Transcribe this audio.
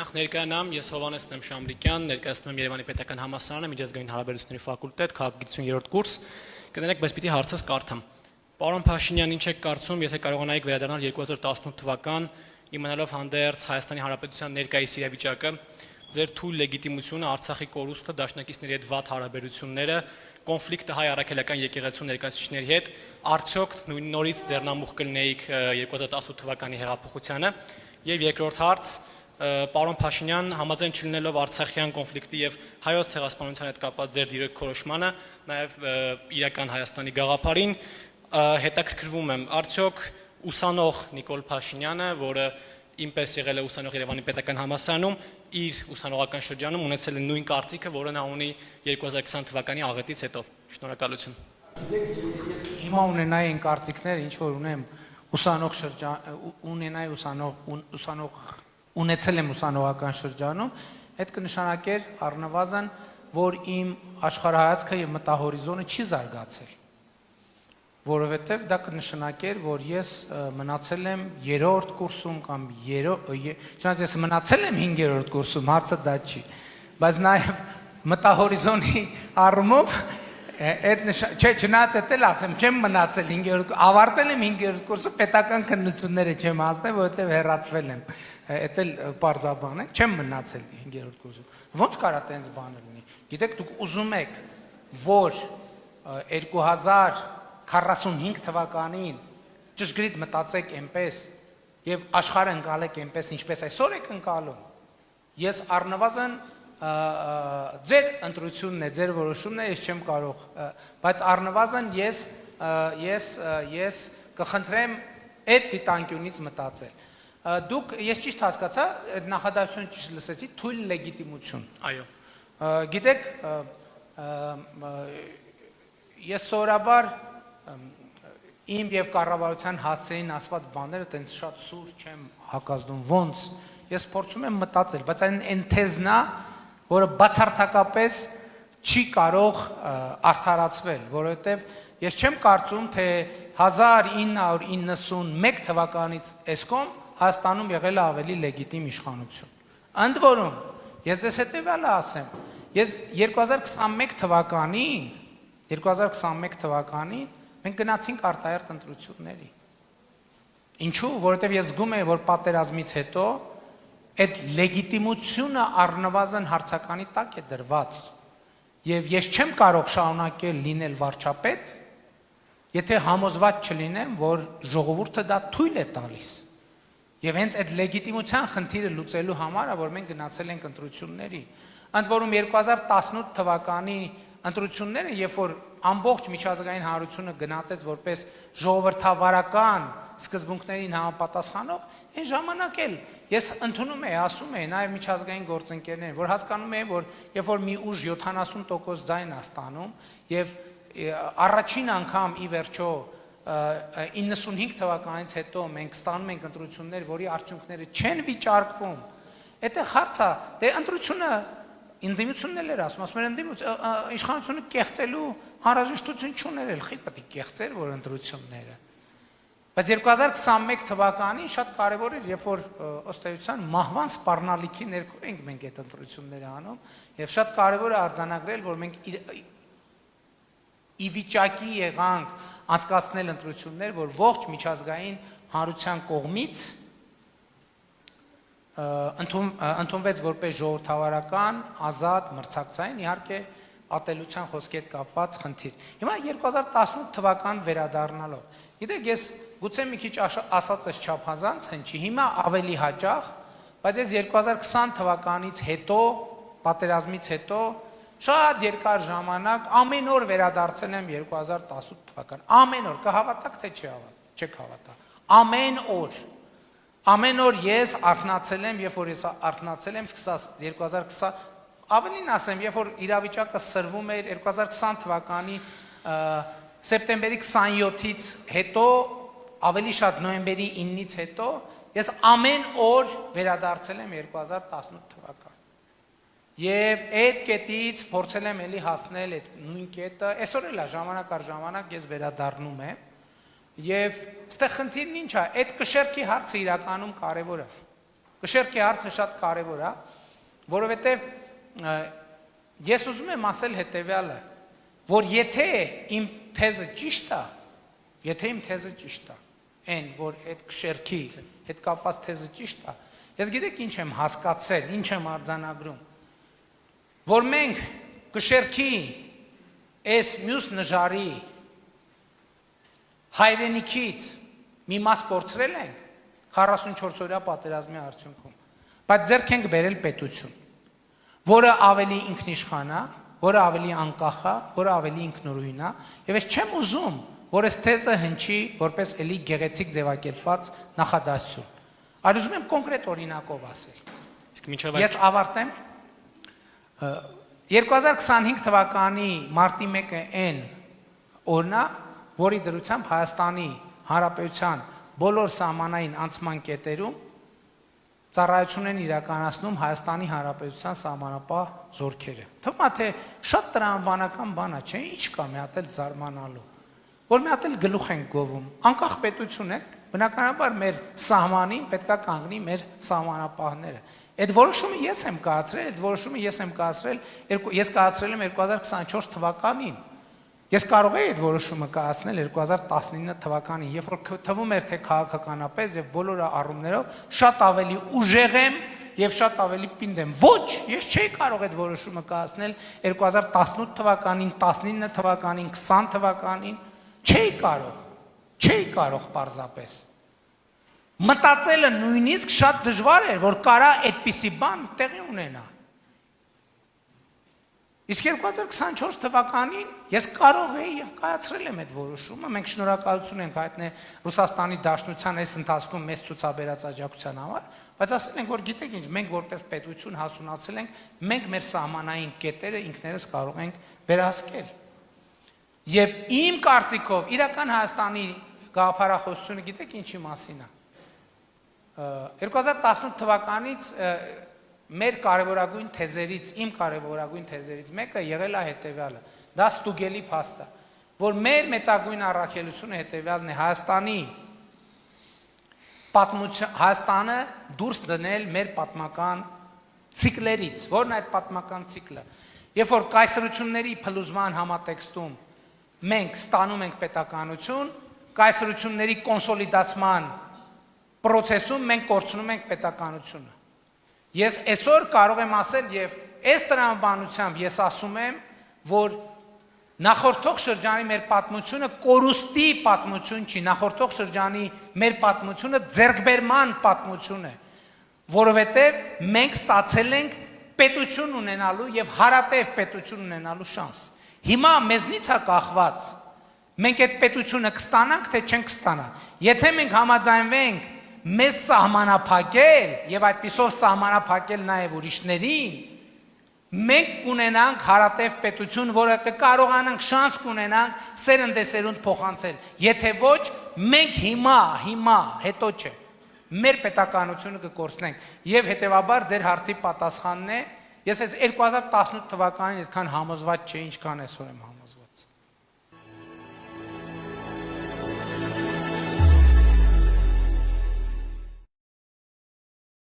Նախ ներկայանամ, ես Հովհաննես Շամրիկյան, ներկայացնում եմ Երևանի պետական համալսարանը, միջազգային հարաբերությունների ֆակուլտետ, քաղաքագիտություն 3-րդ կուրս։ Կներեք, բայց պիտի հարցս կարդամ։ Պարոն Փաշինյան, ինչ եք կարծում, եթե կարողանայիք վերադառնալ 2018 թվական, իմանալով հանդերձ Հայաստանի Հանրապետության ներկայիս իրավիճակը, ձեր թույլ լեգիտիմությունը, Արցախի կորուստը, դաշնակիցների հետ վատ հարաբերությունները, կոնֆլիկտը հայ առաքելական եկեղեցու ներկայացուցիչների հետ, արդյոք նորից ձեռնամուխ կլինեիք 2018 թվականի հեղափոխությանը։ Եվ երկրորդ հարց, պարոն Փաշինյան, համաձայն չլինելով Արցախյան կոնֆլիկտի եւ հայոց ցեղասպանության հետ կապված ձեր դիրքորոշմանը, նաեւ իրական Հայաստանի գաղափարին, հետաքրքրվում եմ, արդյոք ուսանող Նիկոլ Փաշինյանը, որը ինպես եղել է ուսանող Երևանի պետական համալսարանում, իր ուսանողական շրջանում ունեցել է նույն կարծիքը, որը նա ունի 2020 թվականի աղետից հետո։ Շնորհակալություն։ Ես հիմա ունենայի այն կարծիքները, ինչ որ ունեմ ուսանող շրջան, ունեցել եմ ուսանողական շրջանում, այդ կնշանակեր առնվազն, որ իմ աշխարհայացքը եւ մտահորիզոնը չի զարգացել, որովհետեւ դա կնշանակեր, որ ես մնացել եմ 3-րդ կուրսում կամ չնայած ես մնացել եմ 5-րդ կուրսում, հարցը դա չի, բայց նաեւ մտահորիզոնի առումով չէ, չնայած էդ էլ ասեմ, չեմ մնացել 5-րդ, ավարտել եմ 5-րդ կուրսը, պետական քննությունները չեմ հասնել, որովհետեւ հեռացվել եմ, էդ էլ պարզաբան է, չեմ մնացել 5-րդ կուրսում, ոնց կարա տենց բանը լինի, գիտեք, դուք ուզում եք, որ 2045 թվականին ճշգրիտ մտածեք այնպես եւ աշխարհը ընկալեք այնպես, ինչպես այսօր եք ընկալում, ես առնվազն ձեր ընտրությունն է, ձեր որոշումն է, ես չեմ կարող, բայց առնվազն ես կխնդրեմ այդ դիտանկյունից մտածել։ Դուք, ես ճիշտ հասկացա, այդ նախադասությունը ճիշտ լսեցի, թույլ լեգիտիմություն։ Այո։ Գիտեք, ես սովորաբար իմ եւ կառավարության հասցեին ասված բաները տենց շատ սուր չեմ հակազդում, ոնց, ես փորձում եմ մտածել, բայց այն թեզն է, որը բացարձակապես չի կարող արդարացվել, որովհետև ես չեմ կարծում, թե 1991 թվականից այսքոմ Հայաստանում եղել է ավելի լեգիտիմ իշխանություն։ Ընդ որում, ես ձեզ հետևյալը ասեմ, ես 2021 թվականին մենք գնացինք արտահերթ ընտրությունների։ Ինչու՞, որովհետև ես զգում եմ, որ պատերազմից հետո այդ լեգիտիմությունը առնվազն հարցականի տակ է դրված եւ ես չեմ կարող շարունակել լինել վարչապետ, եթե համոզված չլինեմ, որ ժողովուրդը դա թույլ է տալիս։ Եվ հենց այդ լեգիտիմության խնդիրը լուծելու համար է, որ մենք գնացել ենք ընտրությունների։ Ընդ որում 2018 թվականի ընտրությունները, երբ որ ամբողջ միջազգային հանրությունը գնահատեց որպես ժողովրդավարական սկզբունքներին համապատասխանող, այն ժամանակ էլ ես ընդունում եի, ասում եի, նաև միջազգային գործընկերներին, որ հասկանում եմ, որ երբ որ մի ուժ 70% ձայն է ստանում եւ առաջին անգամ ի վերջո 95 թվականից հետո մենք ստանում ենք ընտրություններ, որի արդյունքները չեն վիճարկվում, դա հարց է, դե ընտրությունը ընդդիմությունն էլ էր ասում էր իշխանությունը կեղծելու անհրաժեշտություն չուներ, էլ խի պետք է կեղծեր, որ ընտրությունները։ Բայց 2021 թվականին շատ կարևոր էր, երբ որ ըստ էության մահվան սպառնալիքի ներքո ենք մենք այդ ընտրությունները անում, եւ շատ կարևոր է արձանագրել, որ մենք ի վիճակի եղանք անցկացնել ընտրություններ, որ ողջ միջազգային հանրության կողմից ընդունվեց որպես ժողովրդավարական, ազատ, մրցակցային, իհարկե ատելության խոսքի հետ կապված խնդիր։ Հիմա 2018 թվական վերադառնալով, գիտեք, ես գուցե մի քիչ ասած ես չափազանց հնչի, հիմա ավելի հաճախ, բայց ես 2020 թվականից հետո, պատերազմից հետո շատ երկար ժամանակ ամեն օր վերադարձել եմ 2018 թվական, ամեն օր, կհավատաք թե չեք հավատա, ամեն օր ես արթնացել եմ, երբ որ ես արթնացել եմ, սկսած 2020, ավելին ասեմ, երբ որ իրավիճակը սրվում էր 2020 թվականի սեպտեմբերի 27-ից հետո, ավելի շատ նոյեմբերի 9-ից հետո, ես ամեն օր վերադարձել եմ 2018 թվական։ Եվ այդ կետից փորձել եմ էլի հասնել այդ նույն կետը, այսօր էլ ժամանակ առ ժամանակ ես վերադառնում եմ, եւ այստեղ խնդիրն ինչ է, այդ կշեռքի հարցը իրականում կարևոր է։ Կշերքի հարցը շատ կարևոր է, որովհետև ես ուզում եմ ասել հետևյալը, որ եթե իմ թեզը ճիշտ է, այն որ այդ կշերքի հետ կապված թեզը ճիշտ է, ես գիտեք ինչ եմ հասկացել, ինչ եմ արձանագրում, որ մենք կշերքի այս մյուս նժարի հայրենիքից մի մաս կորցրել ենք 44 օրյա պատերազմի արդյունքում, բայց ձեռք ենք բերել պետություն, որը ավելի ինքնիշխան է, որը ավելի անկախ է, որը ավելի ինքնուրույն է, եւ ես չեմ ուզում, որ այս թեզը հնչի որպես էլի գեղեցիկ ձևակերպված նախադասություն։ Այլ ուզում եմ կոնկրետ օրինակով ասել։ Իսկ մինչև Ես ավարտեմ 2025 թվականի մարտի 1-ը այն օրն է, որի դրությամբ Հայաստանի Հանրապետության բոլոր սահմանային անցման կետերում ծառայություն են իրականացնում Հայաստանի Հանրապետության սահմանապահ զորքերը։ Թվում է թե շատ տրամաբանական բան է, չէ՞, ինչ կա մի հատ էլ զարմանալու, որ մի հատ էլ գլուխ են գովում։ Անկախ պետություն է, բնականաբար մեր սահմանին պետքա կանգնի մեր սահմանապահները։ Այդ որոշումը ես եմ կայացրել, ես կայացրել եմ 2024 թվականին։ Ես կարող եի այդ որոշումը կայացնել 2019 թվականին, երբ որ թվում էր թե քաղաքականապես եւ բոլոր առումներով շատ ավելի ուժեղ եմ եւ շատ ավելի պինդ եմ։ Ոչ, ես չէի կարող այդ որոշումը կայացնել 2018 թվականին, 19 թվականին, 20 թվականին, չէի կարող պարզապես։ Մտածելը նույնիսկ շատ դժվար էր, որ կարա այդպիսի բան տեղի ունենա։ Իսկ 2024 թվականին ես կարող էի եւ կայացրել եմ այդ որոշումը, մենք շնորհակալություն ենք հայտնել Ռուսաստանի Դաշնության այս ընթացքում մեծ ցուցաբերած աջակցության համար, բայց ասել ենք, որ գիտեք ինչ, մենք որպես պետություն հասունացել ենք, մենք մեր սահմանային կետերը ինքներս կարող ենք վերահսկել։ Եվ իմ կարծիքով իրական Հայաստանի գաղափարախոսությունը գիտեք ինչի մասին է։ 2018 թվականից մեր կարևորագույն թեզերից, իմ կարևորագույն թեզերից մեկը եղել է հետևյալը, դա ստուգելի փաստ է, որ մեր մեծագույն առաքելությունը հետևյալն է, Հայաստանը դուրս դնել մեր պատմական ցիկլերից, որն այդ պատմական ցիկլը, երբ որ կայսրությունների փլուզման համատեքստում մենք ստանում ենք պետականություն, կայսրությունների կոնսոլիդացման process-ում մենք կորցնում ենք պետականությունը։ Ես այսօր կարող եմ ասել եւ այս տրամաբանությամբ ես ասում եմ, որ նախորդող շրջանի մեր պատմությունը կորուստի պատմություն չի, նախորդող շրջանի մեր պատմությունը ձեռքբերման պատմություն է, որովհետեւ մենք ստացել ենք պետություն ունենալու եւ հարատև պետություն ունենալու շանս։ Հիմա մեզնից է կախված, մենք այդ պետությունը կստանանք թե չենք ստանա։ Եթե մենք համաձայնվենք մեզ սահմանափակել եւ այդպիսով սահմանափակել նաեւ ուրիշներին, մենք կունենանք հարատև պետություն, որը կկարողանանք շանս կունենանք սերնդեսերունդ փոխանցել։ Եթե ոչ, մենք հիմա, հետո չէ, մեր պետականությունը կկորցնենք եւ հետեւաբար ձեր հարցի պատասխանն է, ես այս 2018 թվականին այսքան համոզված չէի, ինչքան այսօր եմ համոզված։